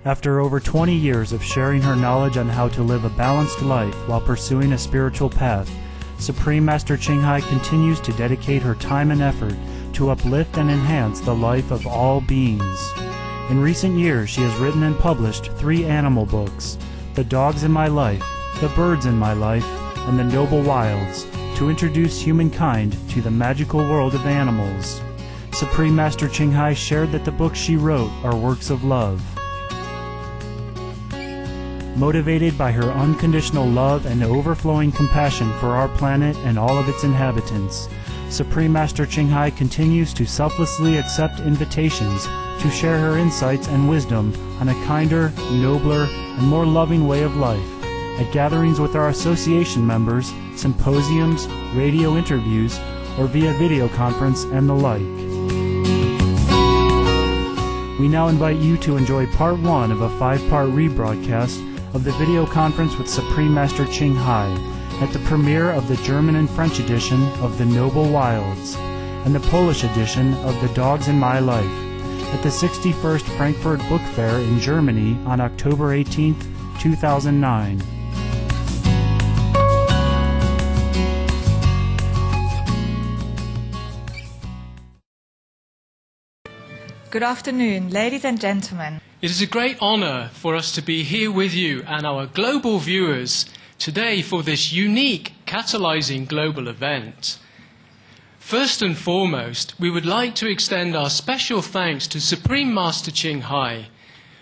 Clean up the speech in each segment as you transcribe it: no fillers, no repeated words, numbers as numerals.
After over 20 years of sharing her knowledge on how to live a balanced life while pursuing a spiritual path, Supreme Master Ching Hai continues to dedicate her time and effort to uplift and enhance the life of all beings. In recent years, she has written and published 3 animal books, The Dogs in My Life, The Birds in My Life, and The Noble Wilds, to introduce humankind to the magical world of animals. Supreme Master Ching Hai shared that the books she wrote are works of love. Motivated by her unconditional love and overflowing compassion for our planet and all of its inhabitants, Supreme Master Ching Hai continues to selflessly accept invitations to share her insights and wisdom on a kinder, nobler, and more loving way of life at gatherings with our association members, symposiums, radio interviews, or via video conference and the like. We now invite you to enjoy part 1 of a 5-part rebroadcast of the video conference with Supreme Master Ching Hai at the premiere of the German and French edition of The Noble Wilds and the Polish edition of The Dogs in My Life at the 61st Frankfurt Book Fair in Germany on October 18, 2009. Good afternoon, ladies and gentlemen. It is a great honor for us to be here with you and our global viewers today for this unique catalyzing global event. First and foremost, we would like to extend our special thanks to Supreme Master Ching Hai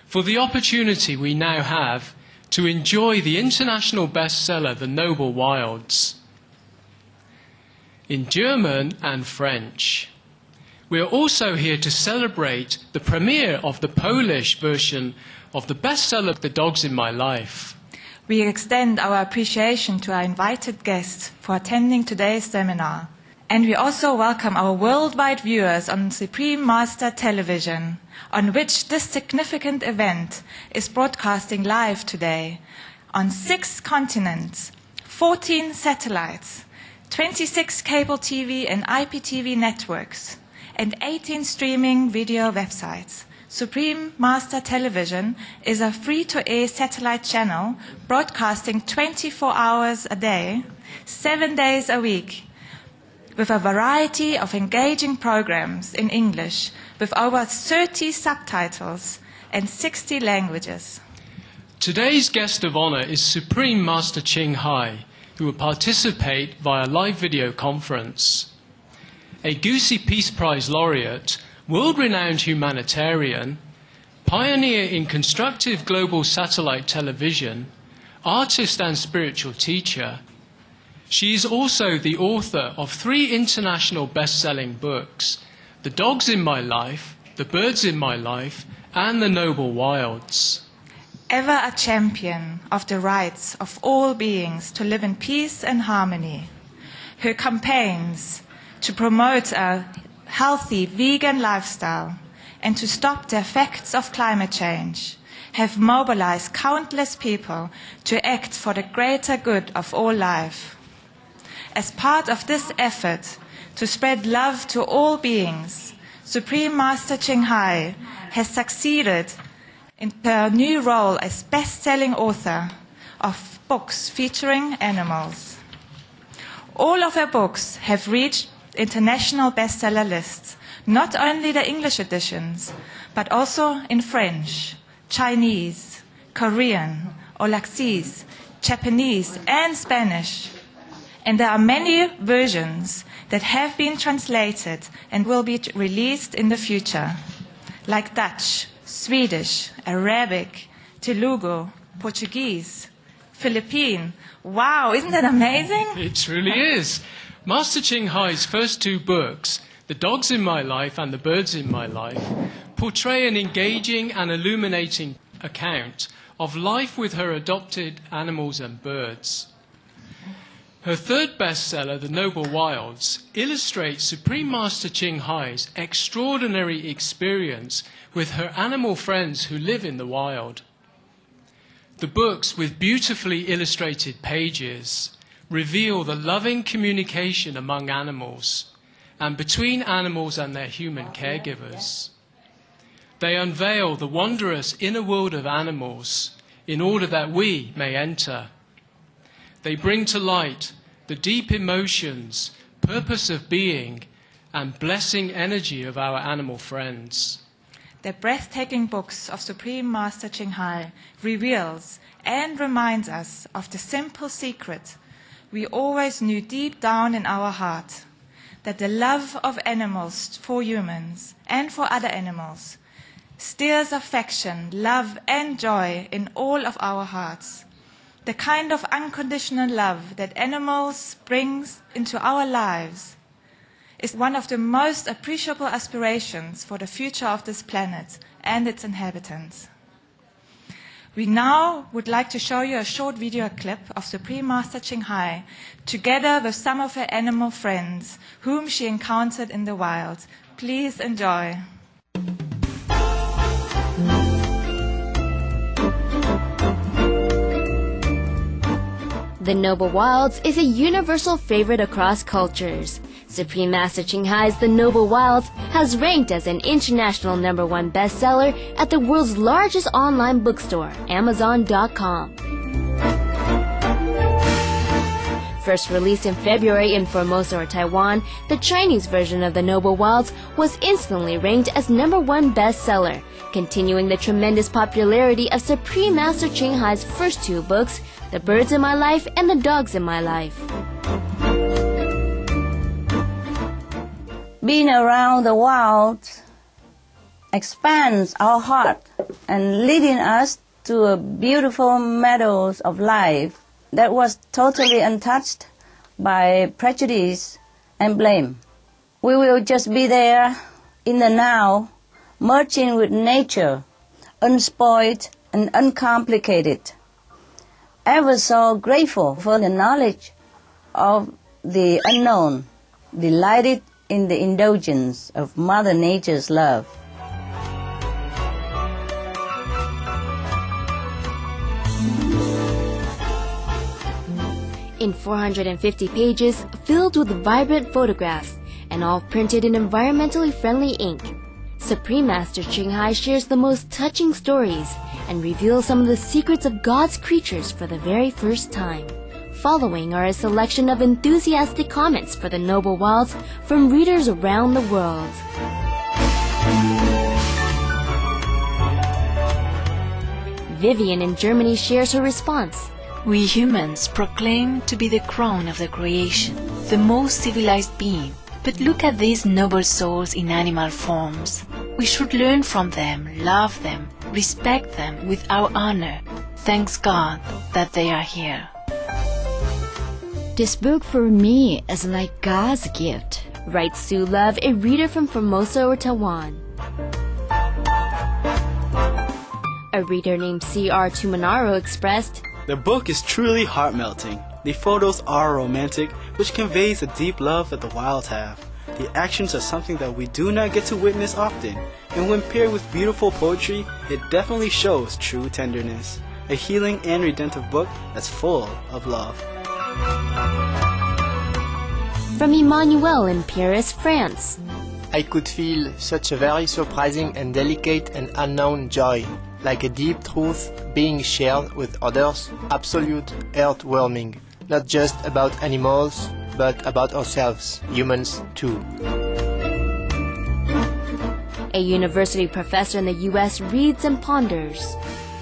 for the opportunity we now have to enjoy the international bestseller The Noble Wilds in German and French. We are also here to celebrate the premiere of the Polish version of the bestseller The Dogs in My Life. We extend our appreciation to our invited guests for attending today's seminar. And we also welcome our worldwide viewers on Supreme Master Television, on which this significant event is broadcasting live today on 6 continents, 14 satellites, 26 cable TV and IPTV networks, and 18 streaming video websites. Supreme Master Television is a free-to-air satellite channel broadcasting 24 hours a day, 7 days a week, with a variety of engaging programs in English with over 30 subtitles and 60 languages. Today's guest of honor is Supreme Master Ching Hai, who will participate via live video conference. A Goosey Peace Prize laureate, world-renowned humanitarian, pioneer in constructive global satellite television, artist and spiritual teacher, she is also the author of 3 international best-selling books, The Dogs in My Life, The Birds in My Life, and The Noble Wilds. Ever a champion of the rights of all beings to live in peace and harmony, her campaigns to promote a healthy vegan lifestyle and to stop the effects of climate change have mobilized countless people to act for the greater good of all life. As part of this effort to spread love to all beings, Supreme Master Ching Hai has succeeded in her new role as best-selling author of books featuring animals. All of her books have reached international bestseller lists, not only the English editions, but also in French, Chinese, Korean, Olaxese, Japanese, and Spanish. And there are many versions that have been translated and will be released in the future, like Dutch, Swedish, Arabic, Telugu, Portuguese, Philippine. Wow, isn't that amazing? It truly is. Master Ching Hai's first 2 books, The Dogs in My Life and The Birds in My Life, portray an engaging and illuminating account of life with her adopted animals and birds. Her 3rd bestseller, The Noble Wilds, illustrates Supreme Master Ching Hai's extraordinary experience with her animal friends who live in the wild. The books, with beautifully illustrated pages, reveal the loving communication among animals and between animals and their human caregivers. They unveil the wondrous inner world of animals in order that we may enter. They bring to light the deep emotions, purpose of being, and blessing energy of our animal friends. The breathtaking books of Supreme Master Ching Hai reveals and reminds us of the simple secret we always knew deep down in our heart, that the love of animals for humans and for other animals stirs affection, love and joy in all of our hearts. The kind of unconditional love that animals brings into our lives is one of the most appreciable aspirations for the future of this planet and its inhabitants. We now would like to show you a short video clip of Supreme Master Ching Hai together with some of her animal friends whom she encountered in the wild. Please enjoy. The Noble Wilds is a universal favorite across cultures. Supreme Master Ching Hai's The Noble Wilds has ranked as an international #1 bestseller at the world's largest online bookstore, Amazon.com. First released in February in Formosa or Taiwan, the Chinese version of The Noble Wilds was instantly ranked as #1 bestseller, continuing the tremendous popularity of Supreme Master Ching Hai's first two books, The Birds in My Life and The Dogs in My Life. Being around the wild expands our heart and leading us to a beautiful meadows of life that was totally untouched by prejudice and blame. We will just be there in the now, merging with nature, unspoiled and uncomplicated. Ever so grateful for the knowledge of the unknown, delighted in the indulgence of Mother Nature's love. In 450 pages, filled with vibrant photographs, and all printed in environmentally friendly ink, Supreme Master Ching Hai shares the most touching stories and reveals some of the secrets of God's creatures for the very first time. Following are a selection of enthusiastic comments for the Noble Wilds from readers around the world. Vivian in Germany shares her response. We humans proclaim to be the crown of the creation, the most civilized being. But look at these noble souls in animal forms. We should learn from them, love them, respect them with our honor. Thanks God that they are here. This book for me is like God's gift, Writes Sue Love, a reader from Formosa or Taiwan. A reader named C.R. Tumanaro expressed, The book is truly heart-melting. The photos are romantic, which conveys the deep love that the wilds have. The actions are something that we do not get to witness often, and when paired with beautiful poetry, it definitely shows true tenderness. A healing and redemptive book that's full of love. From Emmanuel in Paris, France. I could feel such a very surprising and delicate and unknown joy, like a deep truth being shared with others, absolute heartwarming, not just about animals, but about ourselves, humans too. A university professor in the U.S. reads and ponders.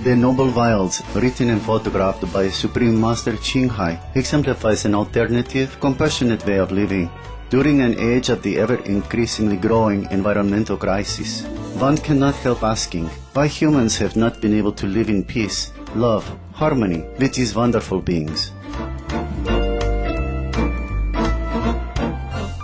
The Noble Wilds, written and photographed by Supreme Master Ching Hai, exemplifies an alternative, compassionate way of living. During an age of the ever-increasingly growing environmental crisis, one cannot help asking why humans have not been able to live in peace, love, harmony with these wonderful beings.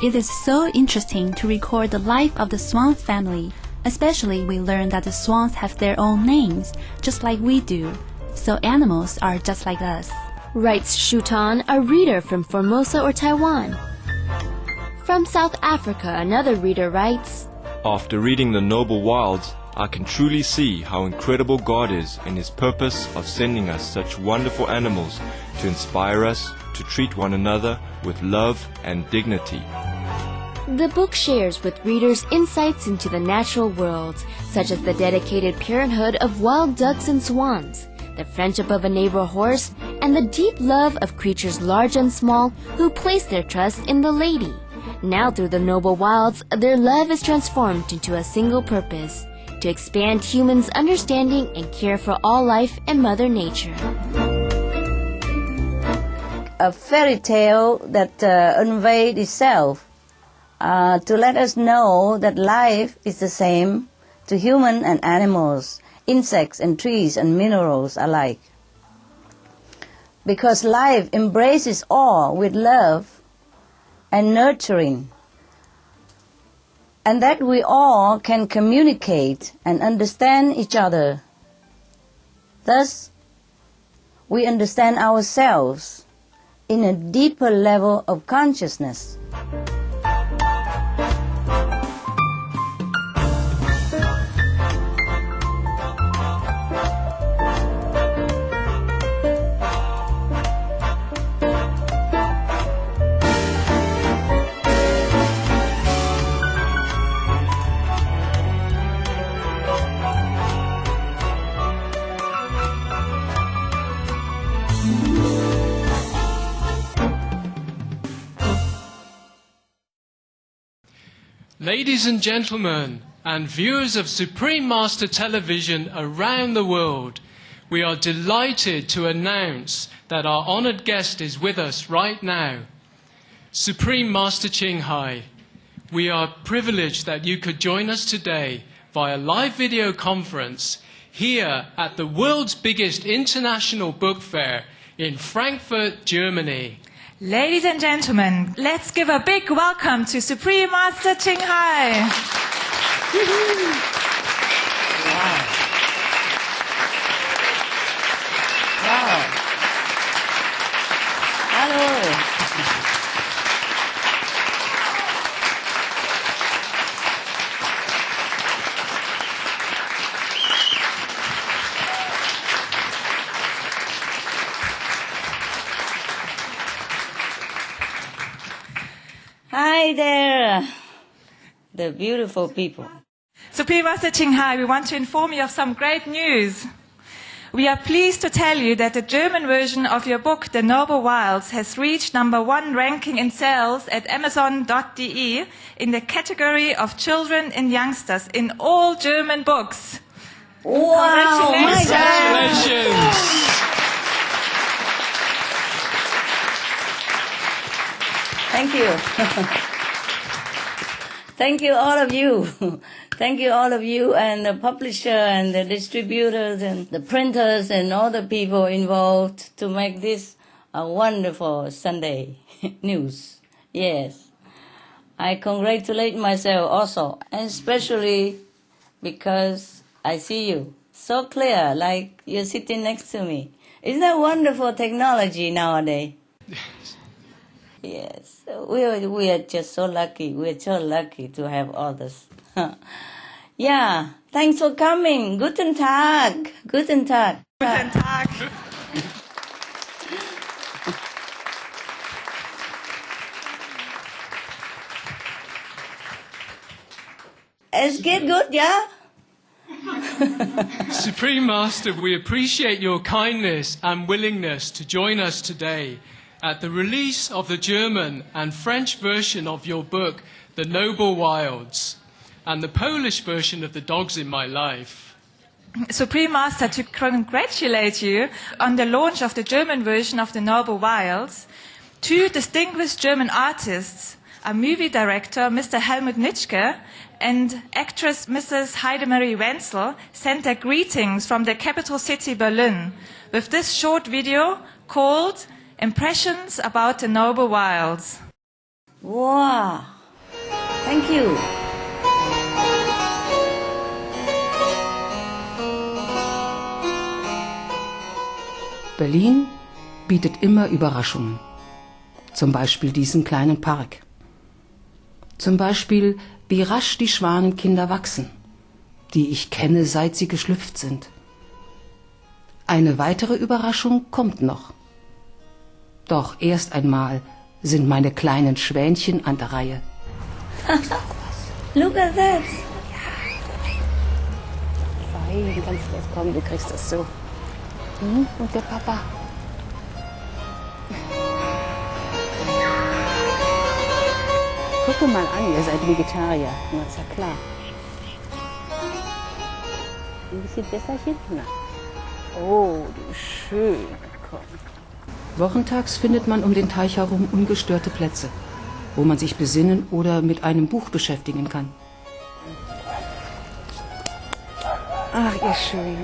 It is so interesting to record the life of the swan family. Especially we learn that the swans have their own names, just like we do. So animals are just like us. Writes Shutan, a reader from Formosa or Taiwan. From South Africa, another reader writes, After reading The Noble Wilds, I can truly see how incredible God is in His purpose of sending us such wonderful animals to inspire us to treat one another with love and dignity. The book shares with readers insights into the natural worlds, such as the dedicated parenthood of wild ducks and swans, the friendship of a neighbor horse, and the deep love of creatures large and small who place their trust in the lady. Now through the noble wilds, their love is transformed into a single purpose, to expand humans' understanding and care for all life and Mother Nature. A fairy tale that unveiled itself to let us know that life is the same to human and animals, insects and trees and minerals alike. Because life embraces all with love and nurturing, and that we all can communicate and understand each other. Thus, we understand ourselves in a deeper level of consciousness. Ladies and gentlemen, and viewers of Supreme Master Television around the world, we are delighted to announce that our honored guest is with us right now. Supreme Master Ching Hai, we are privileged that you could join us today via live video conference here at the world's biggest international book fair in Frankfurt, Germany. Ladies and gentlemen, let's give a big welcome to Supreme Master Ching Hai. Wow. Hello. Hi there, the beautiful people. Supreme Master Ching Hai, we want to inform you of some great news. We are pleased to tell you that the German version of your book, The Noble Wilds, has reached #1 ranking in sales at Amazon.de in the category of children and youngsters in all German books. Wow, Congratulations! Thank you. Thank you, all of you. Thank you, all of you, and the publisher and the distributors and the printers and all the people involved to make this a wonderful Sunday news. Yes. I congratulate myself also, and especially because I see you so clear, like you're sitting next to me. Isn't that wonderful technology nowadays? Yes, we are just so lucky. We're so lucky to have all this. Yeah, thanks for coming. Guten Tag. Guten Tag. Guten Tag. Es geht gut, ja? Supreme Master, we appreciate your kindness and willingness to join us today at the release of the German and French version of your book, The Noble Wilds, and the Polish version of The Dogs in My Life. Supreme Master, to congratulate you on the launch of the German version of The Noble Wilds, two distinguished German artists, a movie director, Mr. Helmut Nitschke, and actress Mrs. Heidemarie Wenzel, sent their greetings from the capital city Berlin with this short video called Impressions about the Noble Wilds. Wow. Thank you. Berlin bietet immer Überraschungen. Zum Beispiel diesen kleinen Park. Zum Beispiel, wie rasch die Schwanenkinder wachsen, die ich kenne, seit sie geschlüpft sind. Eine weitere Überraschung kommt noch. Doch erst einmal sind meine kleinen Schwänchen an der Reihe. Look at that. Fein, ganz fest. Komm, du kriegst das so. Und der Papa. Guck mal an, ihr seid Vegetarier. Na, ist ja klar. Ein bisschen Wässerchen? Na. Oh, du schön. Komm. Wochentags findet man um den Teich herum ungestörte Plätze, wo man sich besinnen oder mit einem Buch beschäftigen kann. Ach, ihr Schön.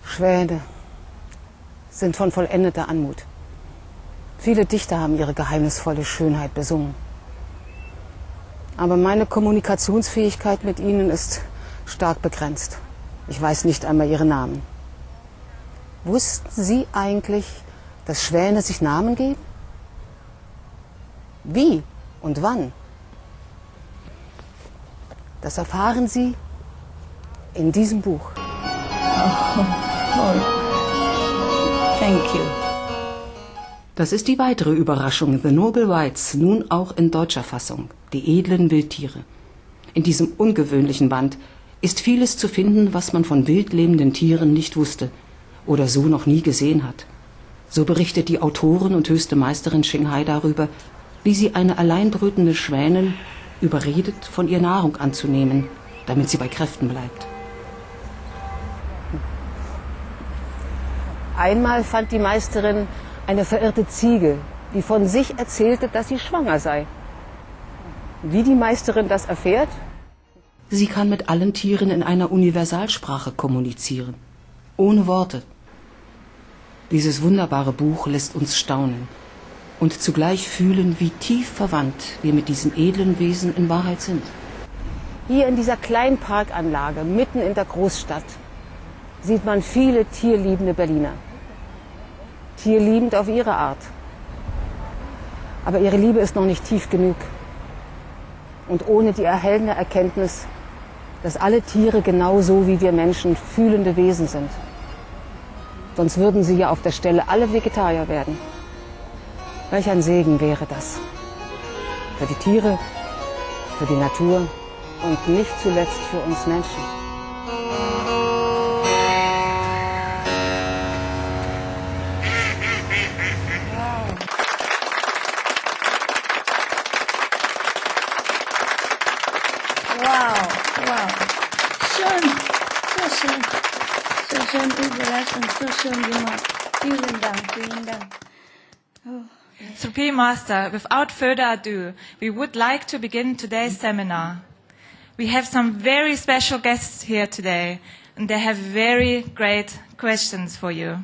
Schwäne sind von vollendeter Anmut. Viele Dichter haben ihre geheimnisvolle Schönheit besungen. Aber meine Kommunikationsfähigkeit mit ihnen ist stark begrenzt. Ich weiß nicht einmal ihre Namen. Wussten Sie eigentlich, dass Schwäne sich Namen geben? Wie und wann? Das erfahren Sie in diesem Buch. Thank you. Das ist die weitere Überraschung, The Noble Wights, nun auch in deutscher Fassung, die edlen Wildtiere. In diesem ungewöhnlichen Band ist vieles zu finden, was man von wild lebenden Tieren nicht wusste oder so noch nie gesehen hat. So berichtet die Autorin und höchste Meisterin Qinghai darüber, wie sie eine alleinbrütende Schwänin überredet, von ihr Nahrung anzunehmen, damit sie bei Kräften bleibt. Einmal fand die Meisterin eine verirrte Ziege, die von sich erzählte, dass sie schwanger sei. Wie die Meisterin das erfährt? Sie kann mit allen Tieren in einer Universalsprache kommunizieren, ohne Worte. Dieses wunderbare Buch lässt uns staunen und zugleich fühlen, wie tief verwandt wir mit diesen edlen Wesen in Wahrheit sind. Hier in dieser kleinen Parkanlage, mitten in der Großstadt, sieht man viele tierliebende Berliner. Tierliebend auf ihre Art. Aber ihre Liebe ist noch nicht tief genug. Und ohne die erhellende Erkenntnis, dass alle Tiere genauso wie wir Menschen fühlende Wesen sind. Sonst würden sie ja auf der Stelle alle Vegetarier werden. Welch ein Segen wäre das. Für die Tiere, für die Natur und nicht zuletzt für uns Menschen. Wow. Schön. So schön überraschend, so schön gemacht. Vielen Dank. Supreme Master, without further ado, we would like to begin today's seminar. We have some very special guests here today, and they have very great questions for you.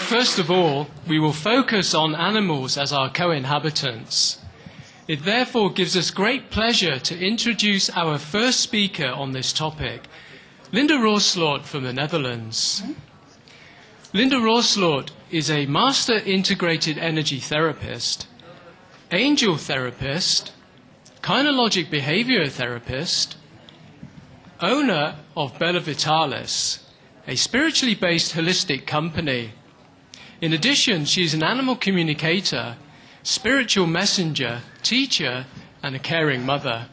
First of all, we will focus on animals as our co-inhabitants. It therefore gives us great pleasure to introduce our first speaker on this topic, Linda Rooslort from the Netherlands. Linda Rooslort is a master integrated energy therapist, angel therapist, kinologic behavior therapist, owner of Bella Vitalis, a spiritually based holistic company. In addition, she is an animal communicator, spiritual messenger, teacher, and a caring mother.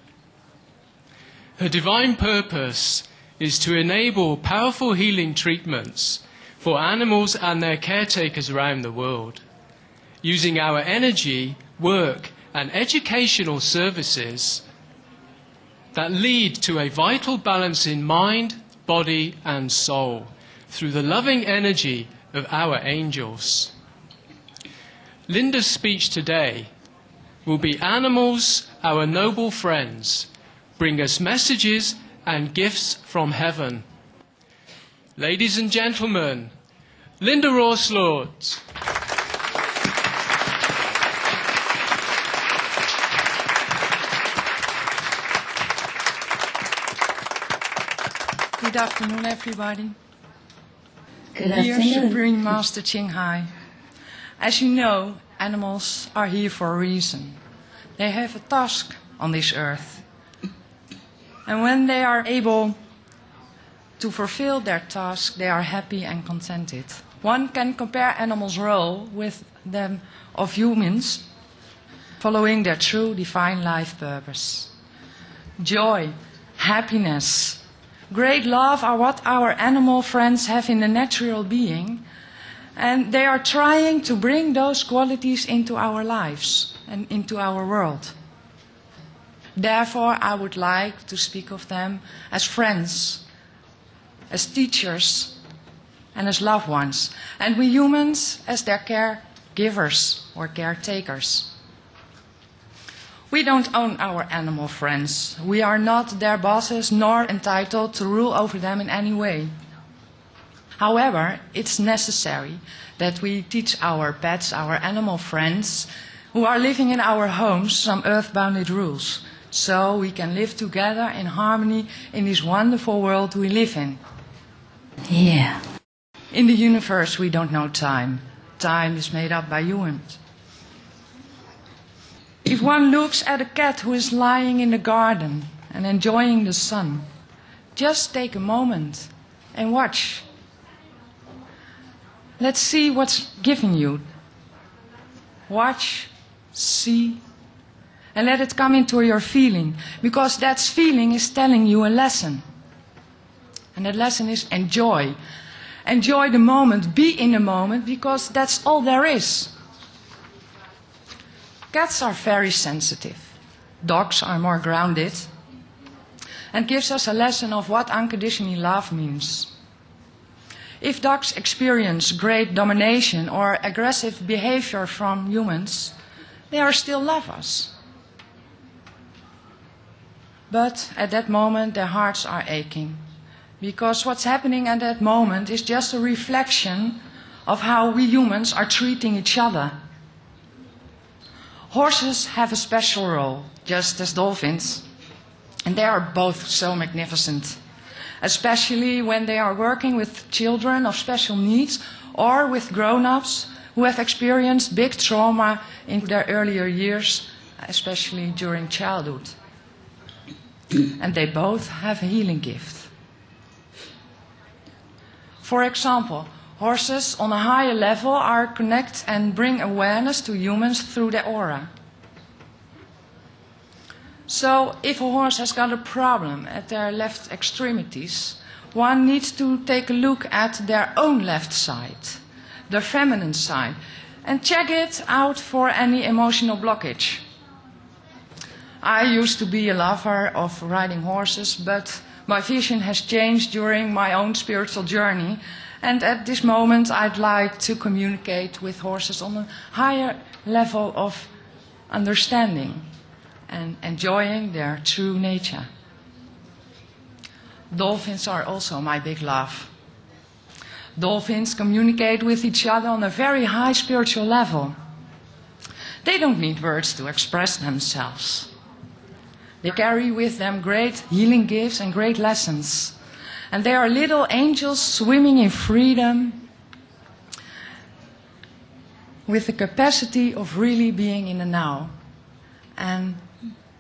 Her divine purpose is to enable powerful healing treatments for animals and their caretakers around the world, using our energy, work, and educational services that lead to a vital balance in mind, body, and soul through the loving energy of our angels. Linda's speech today will be Animals, Our Noble Friends, Bring Us Messages and Gifts from Heaven. Ladies and gentlemen, Linda Rooslort. Good afternoon, everybody. Good Dear afternoon. Supreme Master Qinghai, as you know, animals are here for a reason. They have a task on this earth. And when they are able to fulfill their task, they are happy and contented. One can compare animals' role with them of humans, following their true divine life purpose. Joy, happiness, great love are what our animal friends have in the natural being, and they are trying to bring those qualities into our lives and into our world. Therefore, I would like to speak of them as friends, as teachers, and as loved ones, and we humans as their caregivers or caretakers. We don't own our animal friends. We are not their bosses nor entitled to rule over them in any way. However, it's necessary that we teach our pets, our animal friends, who are living in our homes, some earth-bounded rules, so we can live together in harmony in this wonderful world we live in. Yeah. In the universe, we don't know time. Time is made up by humans. If one looks at a cat who is lying in the garden and enjoying the sun, just take a moment and watch. Let's see what's given you. Watch, see, and let it come into your feeling, because that feeling is telling you a lesson. And that lesson is enjoy. Enjoy the moment, be in the moment, because that's all there is. Cats are very sensitive. Dogs are more grounded, and gives us a lesson of what unconditional love means. If dogs experience great domination or aggressive behavior from humans, they are still love us. But at that moment, their hearts are aching, because what's happening at that moment is just a reflection of how we humans are treating each other. Horses have a special role, just as dolphins, and they are both so magnificent, especially when they are working with children of special needs or with grown-ups who have experienced big trauma in their earlier years, especially during childhood. And they both have a healing gift. For example, horses on a higher level are connect and bring awareness to humans through their aura. So if a horse has got a problem at their left extremities, one needs to take a look at their own left side, their feminine side, and check it out for any emotional blockage. I used to be a lover of riding horses, but my vision has changed during my own spiritual journey, and at this moment I'd like to communicate with horses on a higher level of understanding and enjoying their true nature. Dolphins are also my big love. Dolphins communicate with each other on a very high spiritual level. They don't need words to express themselves. They carry with them great healing gifts and great lessons. And they are little angels swimming in freedom with the capacity of really being in the now and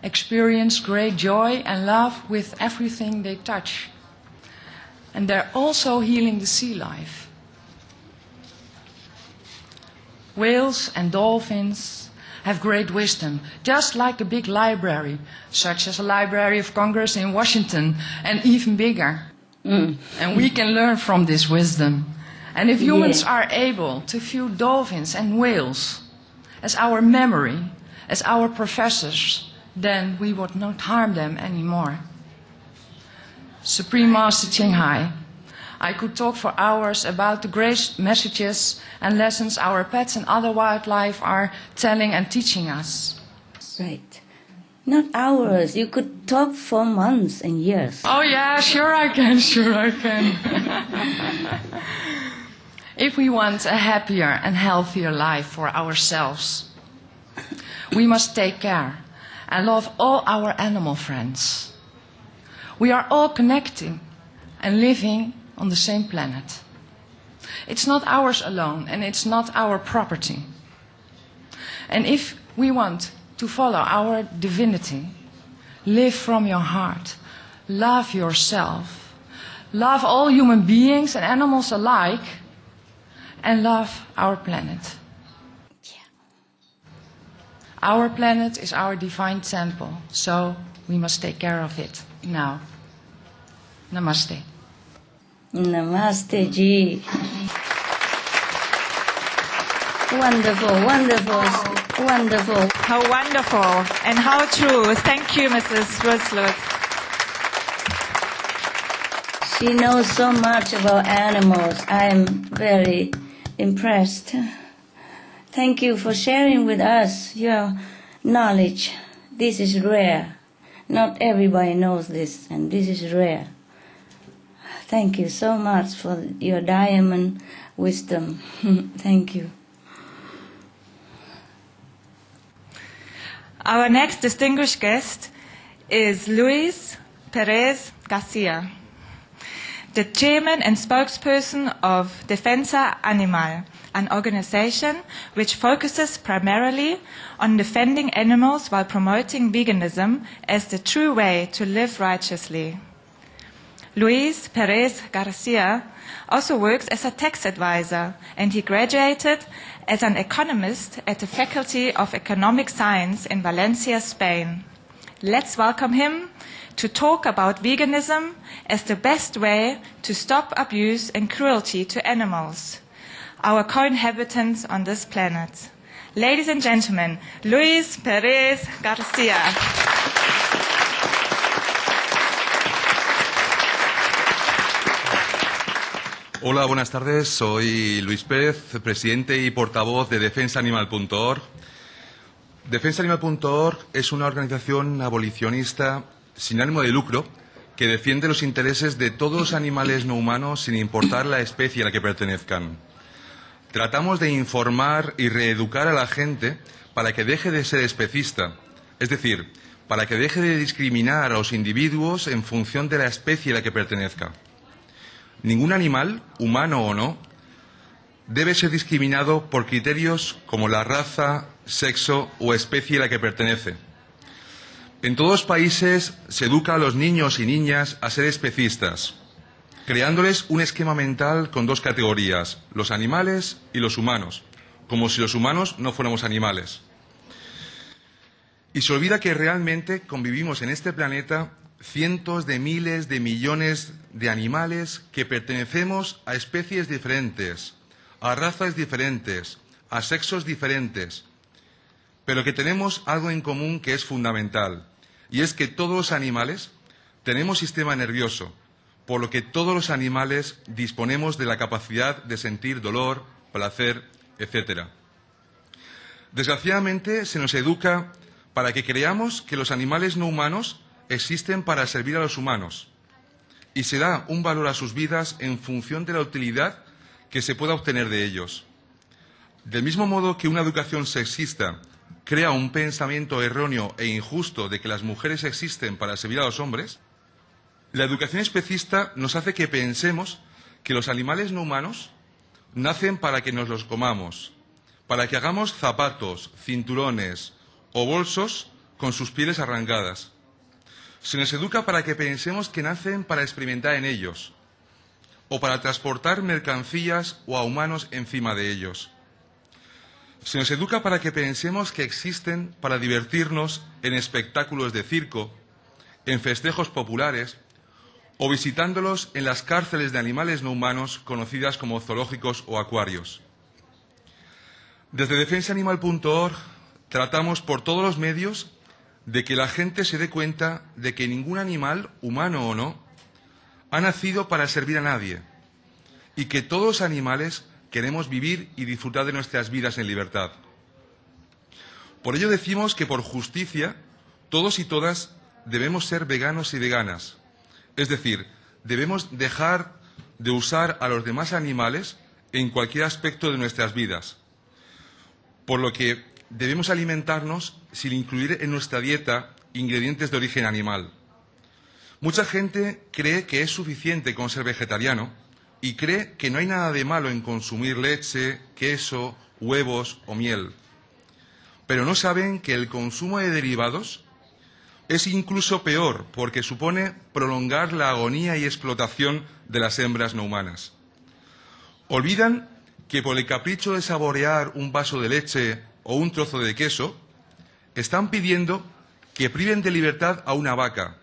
experience great joy and love with everything they touch. And they're also healing the sea life. Whales and dolphins have great wisdom, just like a big library, such as a Library of Congress in Washington, and even bigger. And we can learn from this wisdom. And if humans are able to view dolphins and whales as our memory, as our professors, then we would not harm them anymore. Supreme Master Ching Hai, I could talk for hours about the great messages and lessons our pets and other wildlife are telling and teaching us. Right. Not hours. You could talk for months and years. Oh yeah, sure I can. If we want a happier and healthier life for ourselves, we must take care and love all our animal friends. We are all connecting and living on the same planet. It's not ours alone, and it's not our property. And if we want to follow our divinity, live from your heart, love yourself, love all human beings and animals alike, and love our planet. Our planet is our divine temple, so we must take care of it now. Namaste. Namaste, Ji. Wonderful, wonderful, wonderful. How wonderful and how true. Thank you, Mrs. Ruslut. She knows so much about animals. I am very impressed. Thank you for sharing with us your knowledge. This is rare. Not everybody knows this, and this is rare. Thank you so much for your diamond wisdom. Thank you. Our next distinguished guest is Luis Perez Garcia, the chairman and spokesperson of Defensa Animal, an organization which focuses primarily on defending animals while promoting veganism as the true way to live righteously. Luis Perez Garcia also works as a tax advisor, and he graduated as an economist at the Faculty of Economic Science in Valencia, Spain. Let's welcome him to talk about veganism as the best way to stop abuse and cruelty to animals, our co-inhabitants on this planet. Ladies and gentlemen, Luis Perez Garcia. Hola, buenas tardes. Soy Luis Pérez, presidente y portavoz de defensaanimal.org. Defensaanimal.org es una organización abolicionista sin ánimo de lucro que defiende los intereses de todos los animales no humanos sin importar la especie a la que pertenezcan. Tratamos de informar y reeducar a la gente para que deje de ser especista, es decir, para que deje de discriminar a los individuos en función de la especie a la que pertenezca. Ningún animal, humano o no, debe ser discriminado por criterios como la raza, sexo o especie a la que pertenece. En todos los países se educa a los niños y niñas a ser especistas, creándoles un esquema mental con dos categorías, los animales y los humanos, como si los humanos no fuéramos animales. Y se olvida que realmente convivimos en este planeta cientos de miles de millones de animales que pertenecemos a especies diferentes, a razas diferentes, a sexos diferentes, pero que tenemos algo en común que es fundamental, y es que todos los animales tenemos sistema nervioso, por lo que todos los animales disponemos de la capacidad de sentir dolor, placer, etc. Desgraciadamente se nos educa para que creamos que los animales no humanos existen para servir a los humanos y se da un valor a sus vidas en función de la utilidad que se pueda obtener de ellos. Del mismo modo que una educación sexista crea un pensamiento erróneo e injusto de que las mujeres existen para servir a los hombres, la educación especista nos hace que pensemos que los animales no humanos nacen para que nos los comamos, para que hagamos zapatos, cinturones o bolsos con sus pieles arrancadas. Se nos educa para que pensemos que nacen para experimentar en ellos, o para transportar mercancías o a humanos encima de ellos. Se nos educa para que pensemos que existen para divertirnos en espectáculos de circo, en festejos populares, o visitándolos en las cárceles de animales no humanos conocidas como zoológicos o acuarios. Desde defensaanimal.org tratamos por todos los medios de que la gente se dé cuenta de que ningún animal, humano o no, ha nacido para servir a nadie y que todos los animales queremos vivir y disfrutar de nuestras vidas en libertad. Por ello decimos que por justicia todos y todas debemos ser veganos y veganas, es decir, debemos dejar de usar a los demás animales en cualquier aspecto de nuestras vidas, por lo que debemos alimentarnos sin incluir en nuestra dieta ingredientes de origen animal. Mucha gente cree que es suficiente con ser vegetariano y cree que no hay nada de malo en consumir leche, queso, huevos o miel. Pero no saben que el consumo de derivados es incluso peor porque supone prolongar la agonía y explotación de las hembras no humanas. Olvidan que por el capricho de saborear un vaso de leche o un trozo de queso, están pidiendo que priven de libertad a una vaca,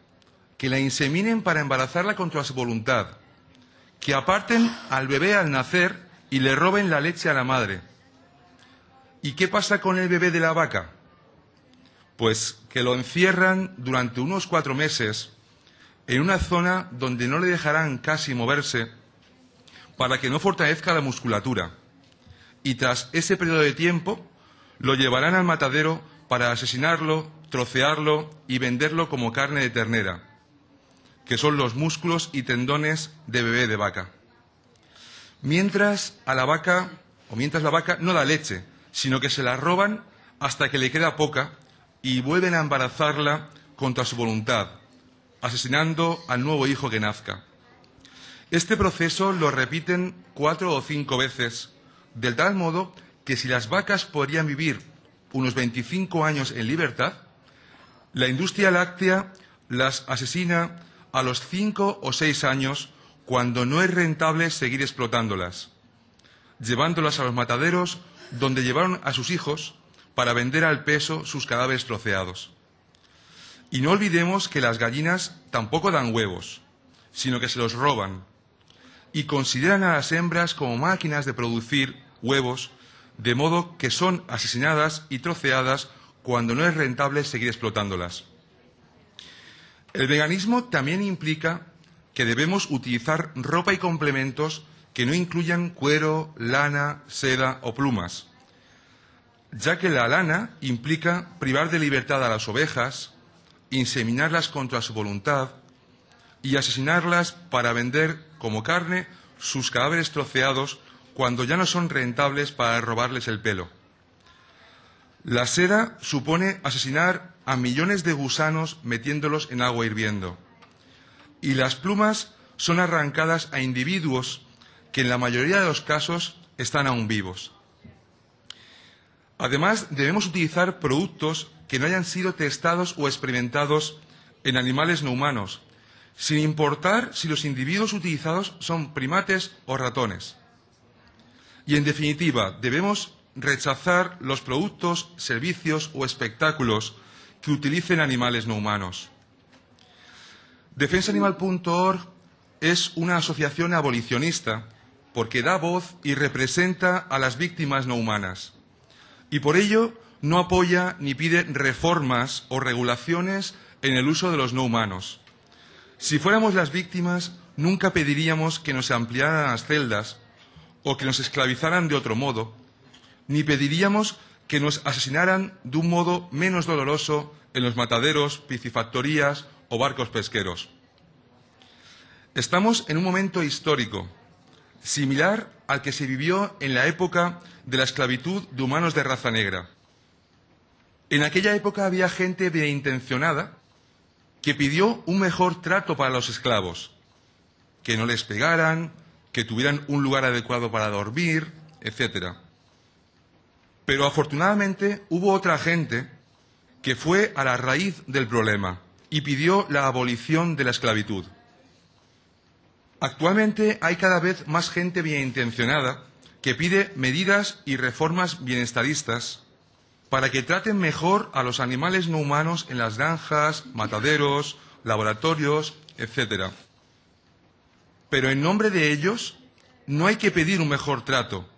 que la inseminen para embarazarla contra su voluntad, que aparten al bebé al nacer y le roben la leche a la madre. ¿Y qué pasa con el bebé de la vaca? Pues que lo encierran durante unos 4 meses en una zona donde no le dejarán casi moverse para que no fortalezca la musculatura. Y tras ese periodo de tiempo, lo llevarán al matadero para asesinarlo, trocearlo y venderlo como carne de ternera, que son los músculos y tendones de bebé de vaca. Mientras la vaca no da leche, sino que se la roban hasta que le queda poca y vuelven a embarazarla contra su voluntad, asesinando al nuevo hijo que nazca. Este proceso lo repiten 4 o 5 veces, de tal modo que si las vacas podrían vivir unos 25 años en libertad, la industria láctea las asesina a los 5 o 6 años cuando no es rentable seguir explotándolas, llevándolas a los mataderos donde llevaron a sus hijos para vender al peso sus cadáveres troceados. Y no olvidemos que las gallinas tampoco dan huevos, sino que se los roban, y consideran a las hembras como máquinas de producir huevos, de modo que son asesinadas y troceadas cuando no es rentable seguir explotándolas. El veganismo también implica que debemos utilizar ropa y complementos que no incluyan cuero, lana, seda o plumas, ya que la lana implica privar de libertad a las ovejas, inseminarlas contra su voluntad y asesinarlas para vender como carne sus cadáveres troceados cuando ya no son rentables para robarles el pelo. La seda supone asesinar a millones de gusanos metiéndolos en agua hirviendo. Y las plumas son arrancadas a individuos que en la mayoría de los casos están aún vivos. Además, debemos utilizar productos que no hayan sido testados o experimentados en animales no humanos, sin importar si los individuos utilizados son primates o ratones. Y, en definitiva, debemos rechazar los productos, servicios o espectáculos que utilicen animales no humanos. Defensaanimal.org es una asociación abolicionista porque da voz y representa a las víctimas no humanas. Y por ello no apoya ni pide reformas o regulaciones en el uso de los no humanos. Si fuéramos las víctimas, nunca pediríamos que nos ampliaran las celdas o que nos esclavizaran de otro modo, ni pediríamos que nos asesinaran de un modo menos doloroso en los mataderos, piscifactorías o barcos pesqueros. Estamos en un momento histórico, similar al que se vivió en la época de la esclavitud de humanos de raza negra. En aquella época había gente bienintencionada que pidió un mejor trato para los esclavos, que no les pegaran, que tuvieran un lugar adecuado para dormir, etc. Pero afortunadamente hubo otra gente que fue a la raíz del problema y pidió la abolición de la esclavitud. Actualmente hay cada vez más gente bienintencionada que pide medidas y reformas bienestaristas para que traten mejor a los animales no humanos en las granjas, mataderos, laboratorios, etc. Pero en nombre de ellos no hay que pedir un mejor trato,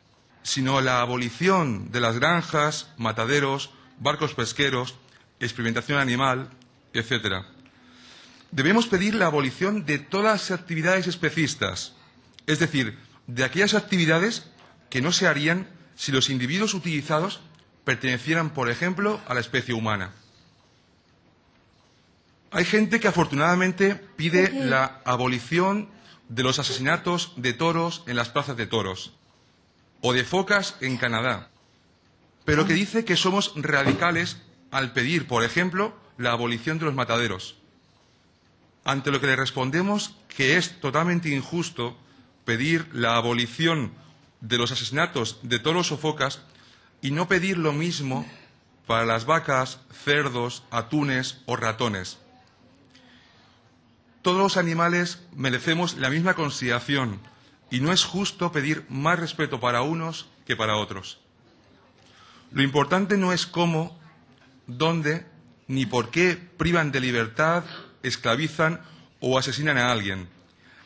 sino la abolición de las granjas, mataderos, barcos pesqueros, experimentación animal, etc. Debemos pedir la abolición de todas las actividades especistas, es decir, de aquellas actividades que no se harían si los individuos utilizados pertenecieran, por ejemplo, a la especie humana. Hay gente que afortunadamente pide la abolición de los asesinatos de toros en las plazas de toros o de focas en Canadá, pero que dice que somos radicales al pedir, por ejemplo, la abolición de los mataderos. Ante lo que le respondemos que es totalmente injusto pedir la abolición de los asesinatos de toros o focas y no pedir lo mismo para las vacas, cerdos, atunes o ratones. Todos los animales merecemos la misma consideración y no es justo pedir más respeto para unos que para otros. Lo importante no es cómo, dónde ni por qué privan de libertad, esclavizan o asesinan a alguien,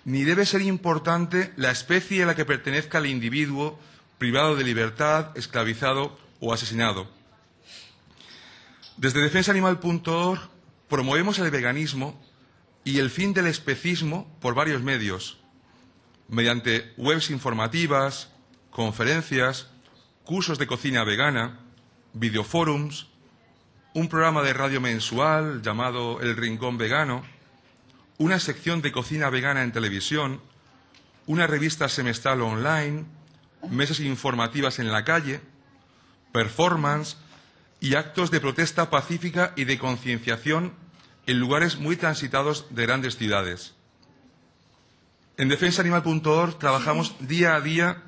ni debe ser importante la especie a la que pertenezca el individuo privado de libertad, esclavizado o asesinado. Desde defensaanimal.org promovemos el veganismo y el fin del especismo por varios medios, mediante webs informativas, conferencias, cursos de cocina vegana, videoforums, un programa de radio mensual llamado El Rincón Vegano, una sección de cocina vegana en televisión, una revista semestral online, mesas informativas en la calle, performance y actos de protesta pacífica y de concienciación en lugares muy transitados de grandes ciudades. En defensaanimal.org trabajamos día a día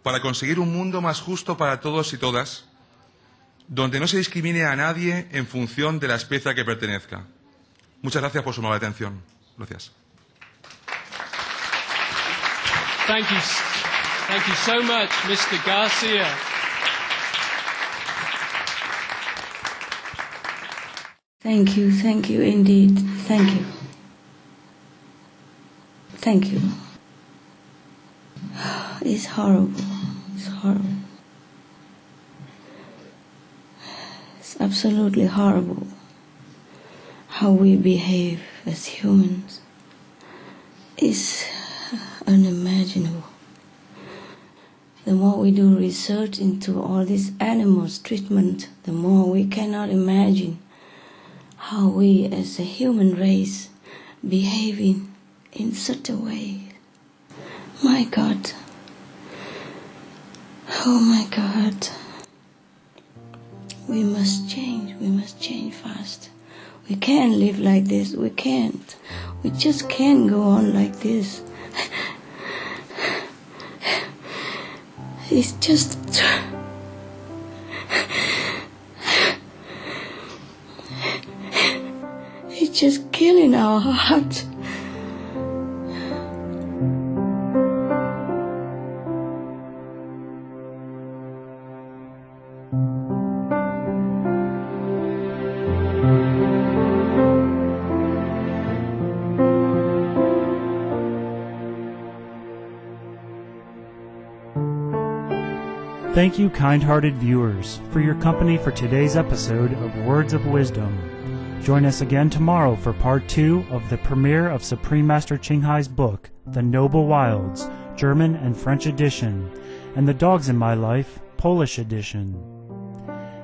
para conseguir un mundo más justo para todos y todas, donde no se discrimine a nadie en función de la especie a que pertenezca. Muchas gracias por su amable atención. Gracias. Thank you so much, Mr. Garcia. Thank you indeed. Thank you. Thank you. It's horrible. It's horrible. It's absolutely horrible how we behave as humans. It's unimaginable. The more we do research into all these animals' treatment, the more we cannot imagine how we as a human race behaving in such a way. My God. Oh my God. We must change fast. We can't live like this, we can't. We just can't go on like this. It's just... It's just killing our heart. Thank you, kind-hearted viewers, for your company for today's episode of Words of Wisdom. Join us again tomorrow for part 2 of the premiere of Supreme Master Qinghai's book, The Noble Wilds, German and French edition, and The Dogs in My Life, Polish edition.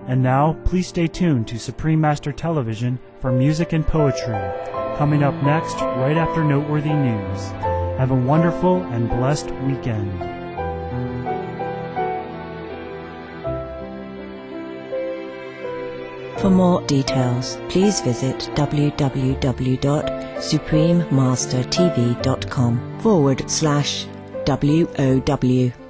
And now, please stay tuned to Supreme Master Television for music and poetry, coming up next right after Noteworthy News. Have a wonderful and blessed weekend. For more details, please visit www.suprememastertv.com/WOW.